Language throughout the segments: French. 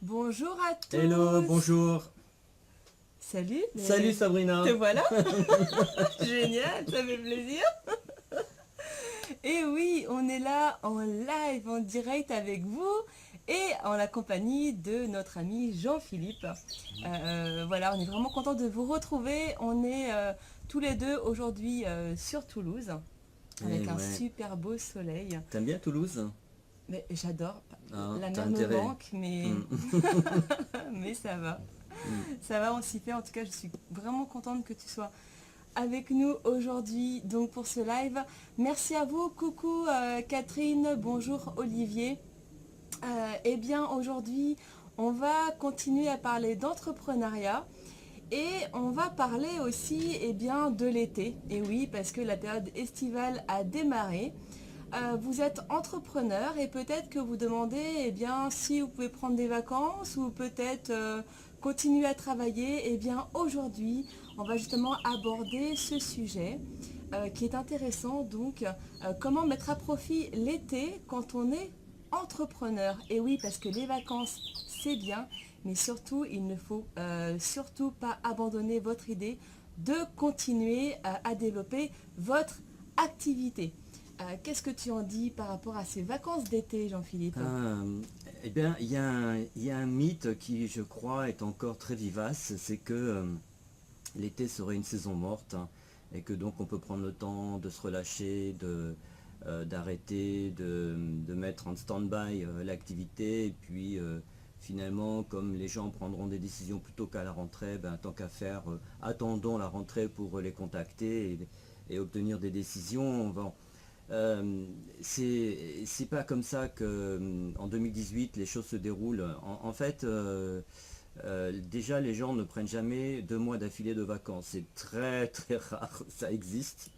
Bonjour à tous. Hello, bonjour. Salut. Salut Sabrina. Te voilà. Génial, ça fait plaisir. Et oui, on est là en live, en direct avec vous et en la compagnie de notre ami Jean-Philippe. Voilà, on est vraiment content de vous retrouver. On est tous les deux aujourd'hui sur Toulouse avec un Ouais. super beau soleil. T'aimes bien Toulouse? Mais j'adore. Ah, La t'as mer me intérêt. manque, mais, Hmm. mais ça va. Hmm. Ça va, on s'y fait. En tout cas, je suis vraiment contente que tu sois avec nous aujourd'hui donc pour ce live. Merci à vous. Coucou Catherine, bonjour Olivier. Eh bien aujourd'hui, on va continuer à parler d'entrepreneuriat et on va parler aussi bien de l'été. Et oui, parce que la période estivale a démarré. Vous êtes entrepreneur et peut-être que vous demandez bien, si vous pouvez prendre des vacances ou peut-être continuer à travailler. Eh bien aujourd'hui, on va justement aborder ce sujet qui est intéressant. Donc, comment mettre à profit l'été quand on est entrepreneur. Et oui, parce que les vacances, c'est bien, mais surtout, il ne faut surtout pas abandonner votre idée de continuer à développer votre activité. Qu'est-ce que tu en dis par rapport à ces vacances d'été, Jean-Philippe? Eh bien, il y a un mythe qui, je crois, est encore très vivace, c'est que l'été serait une saison morte, hein, et que donc on peut prendre le temps de se relâcher, d'arrêter, de mettre en stand-by l'activité, et puis finalement, comme les gens prendront des décisions plutôt qu'à la rentrée, ben, tant qu'à faire, attendons la rentrée pour les contacter et obtenir des décisions. Bon, c'est pas comme ça que en 2018 les choses se déroulent. En fait, déjà les gens ne prennent jamais 2 mois d'affilée de vacances. C'est très très rare, ça existe.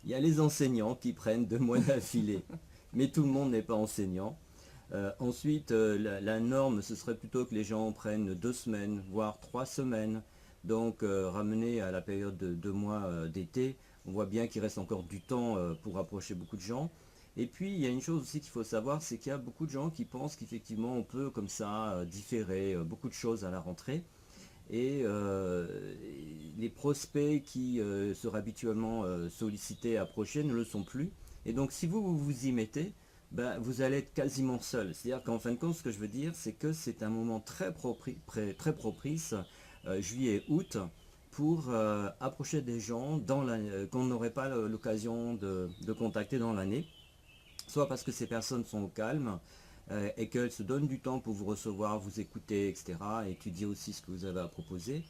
Il y a les enseignants qui prennent 2 mois d'affilée, mais tout le monde n'est pas enseignant. Ensuite, la norme, ce serait plutôt que les gens prennent 2 semaines, voire 3 semaines. Donc, ramener à la période de 2 mois d'été, on voit bien qu'il reste encore du temps pour approcher beaucoup de gens. Et puis, il y a une chose aussi qu'il faut savoir, c'est qu'il y a beaucoup de gens qui pensent qu'effectivement, on peut comme ça différer beaucoup de choses à la rentrée. Et les prospects qui seraient habituellement sollicités, approchés, ne le sont plus. Et donc, si vous vous y mettez, ben, vous allez être quasiment seul. C'est-à-dire qu'en fin de compte, ce que je veux dire, c'est que c'est un moment très propice, juillet-août, pour approcher des gens qu'on n'aurait pas l'occasion de contacter dans l'année, soit parce que ces personnes sont au calme et qu'elles se donnent du temps pour vous recevoir, vous écouter, etc., et étudier aussi ce que vous avez à proposer,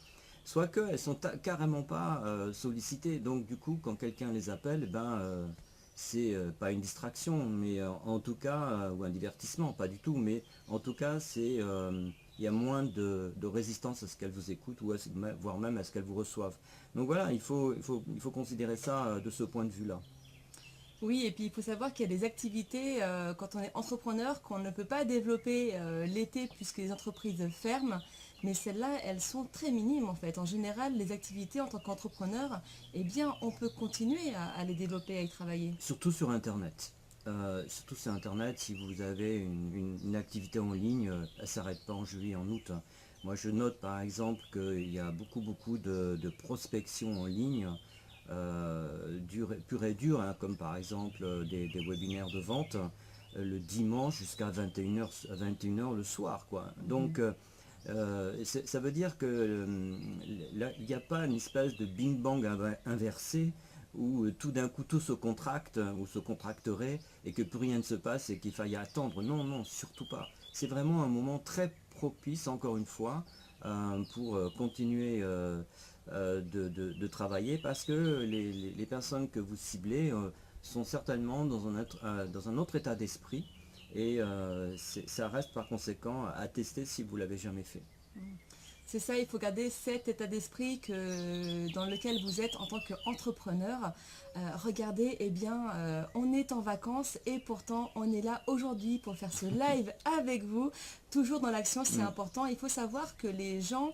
soit qu'elles ne sont carrément pas sollicitées. Donc du coup, quand quelqu'un les appelle, ben, c'est pas une distraction, mais en tout cas, ou un divertissement, pas du tout, mais en tout cas, il y a moins de résistance à ce qu'elles vous écoutent, ou voire même à ce qu'elles vous reçoivent. Donc voilà, il faut considérer ça de ce point de vue-là. Oui, et puis il faut savoir qu'il y a des activités quand on est entrepreneur qu'on ne peut pas développer l'été puisque les entreprises ferment. Mais celles-là, elles sont très minimes en fait. En général, les activités en tant qu'entrepreneur, eh bien, on peut continuer à les développer, à y travailler. Surtout sur Internet. Surtout sur Internet, si vous avez une activité en ligne, elle ne s'arrête pas en juillet, en août. Moi, je note par exemple qu'il y a beaucoup de prospection en ligne, pure et dure, hein, comme par exemple des webinaires de vente, le dimanche jusqu'à 21h le soir, quoi. Donc, ça veut dire que là, il n'y a pas une espèce de bing-bang inversé où tout d'un coup tout se contracte ou se contracterait et que plus rien ne se passe et qu'il faille attendre. Non, non, surtout pas. C'est vraiment un moment très propice, encore une fois, pour continuer de travailler parce que les personnes que vous ciblez sont certainement dans un autre état d'esprit et ça reste par conséquent à tester si vous l'avez jamais fait. C'est ça, il faut garder cet état d'esprit dans lequel vous êtes en tant qu'entrepreneur. Regardez, eh bien, on est en vacances et pourtant on est là aujourd'hui pour faire ce live avec vous. Toujours dans l'action, c'est Mm. important. Il faut savoir que les gens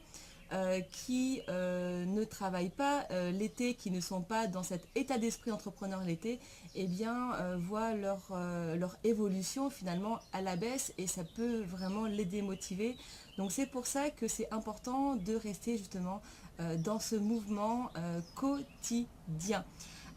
qui ne travaillent pas l'été, qui ne sont pas dans cet état d'esprit entrepreneur l'été, eh bien, voient leur évolution finalement à la baisse et ça peut vraiment les démotiver. Donc c'est pour ça que c'est important de rester justement dans ce mouvement quotidien.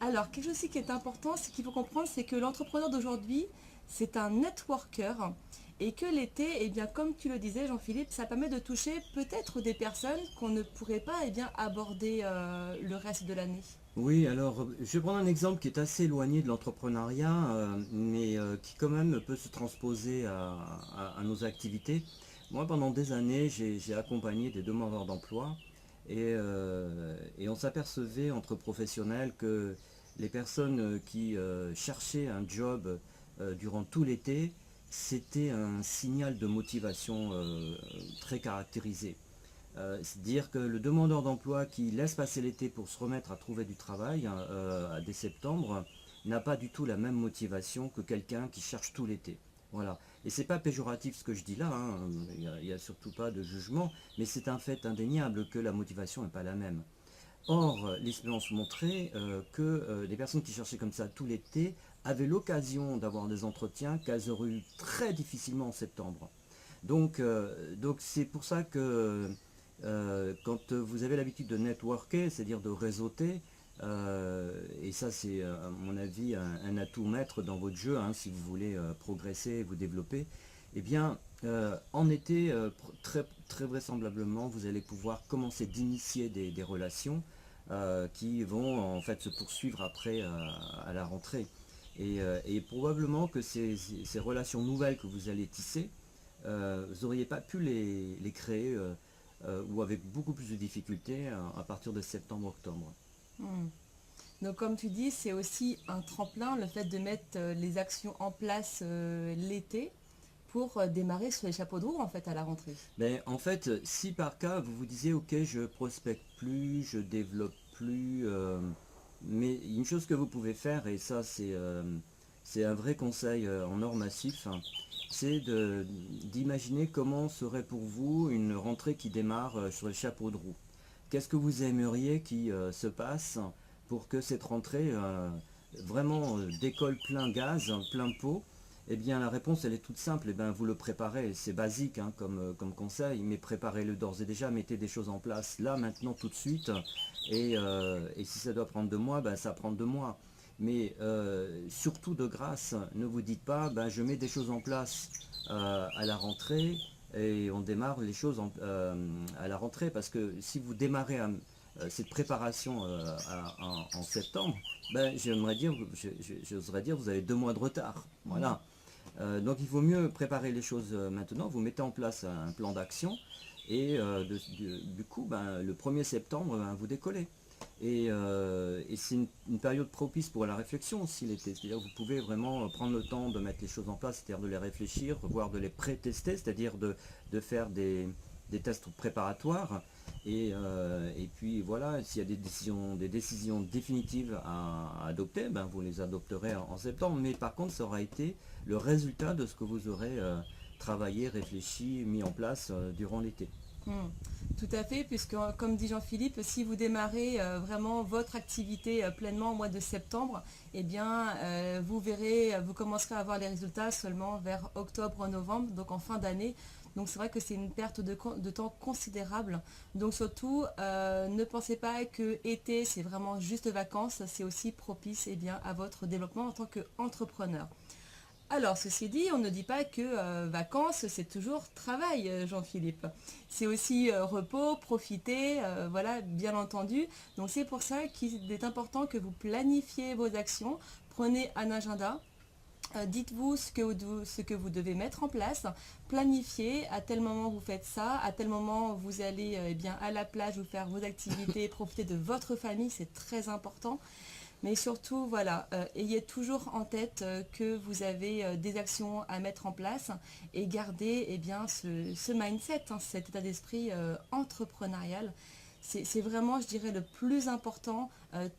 Alors, quelque chose aussi qui est important, c'est qu'il faut comprendre, c'est que l'entrepreneur d'aujourd'hui, c'est un networker et que l'été, eh bien, comme tu le disais, Jean-Philippe, ça permet de toucher peut-être des personnes qu'on ne pourrait pas eh bien, aborder le reste de l'année. Oui, alors je vais prendre un exemple qui est assez éloigné de l'entrepreneuriat, mais qui quand même peut se transposer à nos activités. Moi, pendant des années, j'ai accompagné des demandeurs d'emploi et on s'apercevait entre professionnels que les personnes qui cherchaient un job durant tout l'été, c'était un signal de motivation très caractérisé. C'est-à-dire que le demandeur d'emploi qui laisse passer l'été pour se remettre à trouver du travail dès septembre n'a pas du tout la même motivation que quelqu'un qui cherche tout l'été. Voilà. Et c'est pas péjoratif ce que je dis là, hein. Il n'y a surtout pas de jugement, mais c'est un fait indéniable que la motivation n'est pas la même. Or, l'expérience montrait que les personnes qui cherchaient comme ça tout l'été avaient l'occasion d'avoir des entretiens qu'elles auraient eu très difficilement en septembre. Donc c'est pour ça que quand vous avez l'habitude de networker, c'est-à-dire de réseauter, et ça c'est à mon avis un atout maître dans votre jeu, hein, si vous voulez progresser, vous développer, eh bien en été, très, très vraisemblablement, vous allez pouvoir commencer d'initier des relations qui vont en fait se poursuivre après à la rentrée. Et probablement que ces relations nouvelles que vous allez tisser, vous n'auriez pas pu les créer ou avec beaucoup plus de difficultés à partir de septembre-octobre. Hmm. Donc comme tu dis, c'est aussi un tremplin, le fait de mettre les actions en place l'été pour démarrer sur les chapeaux de roue en fait à la rentrée. Ben, en fait, si par cas vous vous disiez ok, je prospecte plus, je développe plus, mais une chose que vous pouvez faire, et ça c'est un vrai conseil en or massif, hein, c'est d'imaginer comment serait pour vous une rentrée qui démarre sur le chapeau de roue. Qu'est-ce que vous aimeriez qui se passe pour que cette rentrée vraiment décolle plein gaz, plein pot? Eh bien la réponse elle est toute simple, eh bien, vous le préparez, c'est basique hein, comme conseil, mais préparez-le d'ores et déjà, mettez des choses en place là, maintenant, tout de suite, et si ça doit prendre 2 mois, ben, ça prend 2 mois. Mais surtout de grâce, ne vous dites pas, ben, je mets des choses en place à la rentrée, et on démarre les choses à la rentrée, parce que si vous démarrez cette préparation en septembre, ben, j'oserais dire vous avez 2 mois de retard. Voilà. Donc il vaut mieux préparer les choses maintenant, vous mettez en place un plan d'action et du coup ben, le 1er septembre ben, vous décollez. Et c'est une période propice pour la réflexion aussi l'été, c'est-à-dire que vous pouvez vraiment prendre le temps de mettre les choses en place, c'est-à-dire de les réfléchir, voire de les pré-tester, c'est-à-dire de faire des tests préparatoires. Et puis voilà, s'il y a des décisions définitives à adopter, ben vous les adopterez en septembre, mais par contre ça aura été le résultat de ce que vous aurez travaillé, réfléchi, mis en place durant l'été. Hmm. Tout à fait, puisque comme dit Jean-Philippe, si vous démarrez vraiment votre activité pleinement au mois de septembre, eh bien vous verrez, vous commencerez à voir les résultats seulement vers octobre-novembre, donc en fin d'année. Donc c'est vrai que c'est une perte de temps considérable. Donc surtout, ne pensez pas que été c'est vraiment juste vacances, c'est aussi propice eh bien, à votre développement en tant qu'entrepreneur. Alors, ceci dit, on ne dit pas que vacances, c'est toujours travail, Jean-Philippe. C'est aussi repos, profiter, voilà, bien entendu. Donc, c'est pour ça qu'il est important que vous planifiez vos actions. Prenez un agenda. Dites-vous ce que vous devez mettre en place, planifiez, à tel moment vous faites ça, à tel moment vous allez eh bien, à la plage vous faire vos activités, profiter de votre famille, c'est très important. Mais surtout, voilà, ayez toujours en tête que vous avez des actions à mettre en place et gardez eh bien, ce mindset, hein, cet état d'esprit entrepreneurial. c'est vraiment, je dirais, le plus important.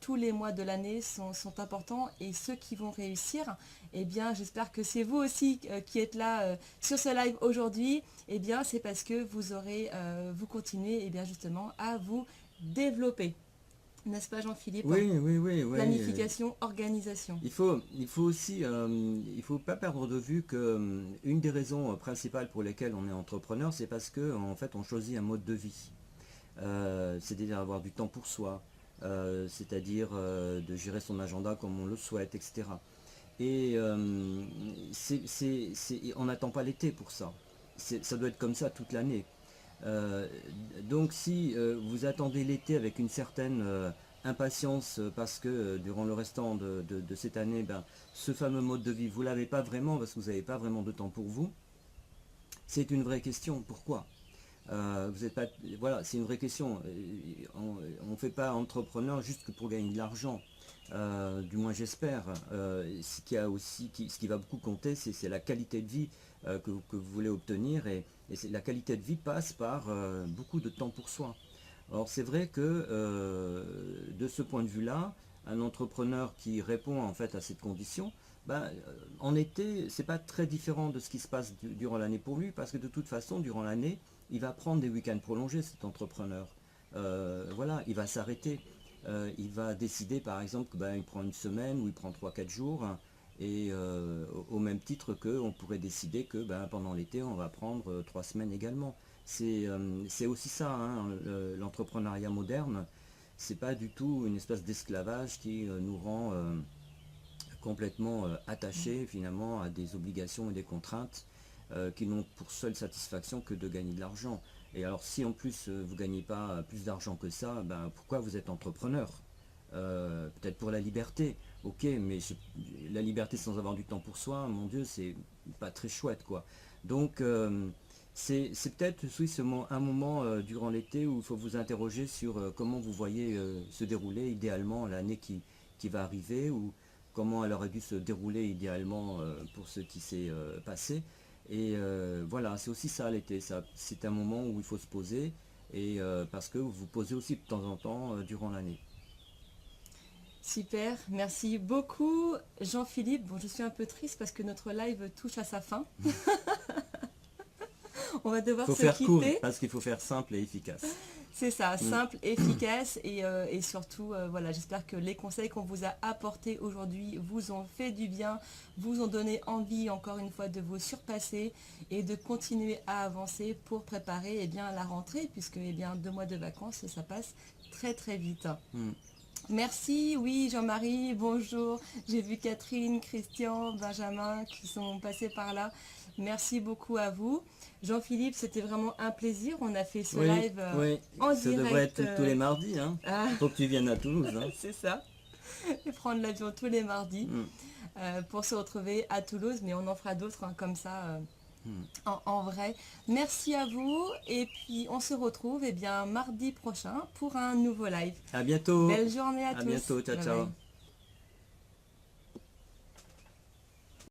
Tous les mois de l'année sont importants et ceux qui vont réussir, eh bien, j'espère que c'est vous aussi qui êtes là sur ce live aujourd'hui. Eh bien, c'est parce que vous continuez, eh bien, justement, à vous développer. N'est-ce pas, Jean-Philippe? Oui, oui, oui, oui. Planification, organisation. Il faut aussi, il faut pas perdre de vue que une des raisons principales pour lesquelles on est entrepreneur, c'est parce que en fait, on choisit un mode de vie. C'est-à-dire avoir du temps pour soi, c'est-à-dire de gérer son agenda comme on le souhaite, etc. Et on n'attend pas l'été pour ça. Ça doit être comme ça toute l'année. Euh, donc si vous attendez l'été avec une certaine impatience parce que durant le restant de cette année, ben, ce fameux mode de vie, vous ne l'avez pas vraiment parce que vous n'avez pas vraiment de temps pour vous, c'est une vraie question. Pourquoi? Vous êtes pas, voilà, c'est une vraie question. On ne fait pas entrepreneur juste que pour gagner de l'argent. Du moins j'espère. Ce qui va beaucoup compter, c'est la qualité de vie que vous voulez obtenir et la qualité de vie passe par beaucoup de temps pour soi. Alors c'est vrai que de ce point de vue-là, un entrepreneur qui répond en fait à cette condition, ben, en été, c'est pas très différent de ce qui se passe durant l'année pour lui, parce que de toute façon, durant l'année, il va prendre des week-ends prolongés, cet entrepreneur. Voilà, il va s'arrêter. Il va décider par exemple que ben, il prend une semaine ou il prend 3 4 jours et au même titre qu'on pourrait décider que ben, pendant l'été on va prendre 3 semaines également. C'est aussi ça, hein, l'entrepreneuriat moderne. C'est pas du tout une espèce d'esclavage qui nous rend complètement attachés finalement à des obligations et des contraintes qui n'ont pour seule satisfaction que de gagner de l'argent. Et alors si en plus vous ne gagnez pas plus d'argent que ça, ben, pourquoi vous êtes entrepreneur? Peut-être pour la liberté, ok, mais la liberté sans avoir du temps pour soi, mon Dieu, c'est pas très chouette quoi. Donc c'est peut-être oui, un moment durant l'été où il faut vous interroger sur comment vous voyez se dérouler idéalement l'année qui va arriver, ou comment elle aurait dû se dérouler idéalement pour ce qui s'est passé. Et voilà, c'est aussi ça l'été, c'est un moment où il faut se poser, et parce que vous vous posez aussi de temps en temps durant l'année. Super, merci beaucoup Jean-Philippe. Bon, je suis un peu triste parce que notre live touche à sa fin. On va devoir Il faut se faire court, quitter. parce qu'il faut faire simple et efficace. C'est ça, simple, efficace et surtout, voilà, j'espère que les conseils qu'on vous a apportés aujourd'hui vous ont fait du bien, vous ont donné envie encore une fois de vous surpasser et de continuer à avancer pour préparer eh bien, la rentrée, puisque eh bien, 2 mois de vacances, ça passe très très vite. Merci, oui Jean-Marie, bonjour. J'ai vu Catherine, Christian, Benjamin qui sont passés par là. Merci beaucoup à vous. Jean-Philippe, c'était vraiment un plaisir. On a fait ce live en ça direct. devrait être tous les mardis, hein. Faut que tu viennes à Toulouse. Hein. C'est ça. Et prendre l'avion tous les mardis pour se retrouver à Toulouse. Mais on en fera d'autres hein, comme ça en vrai. Merci à vous. Et puis on se retrouve eh bien, mardi prochain pour un nouveau live. À bientôt. Belle journée à tous. À bientôt. Ciao, Bye ciao. bye.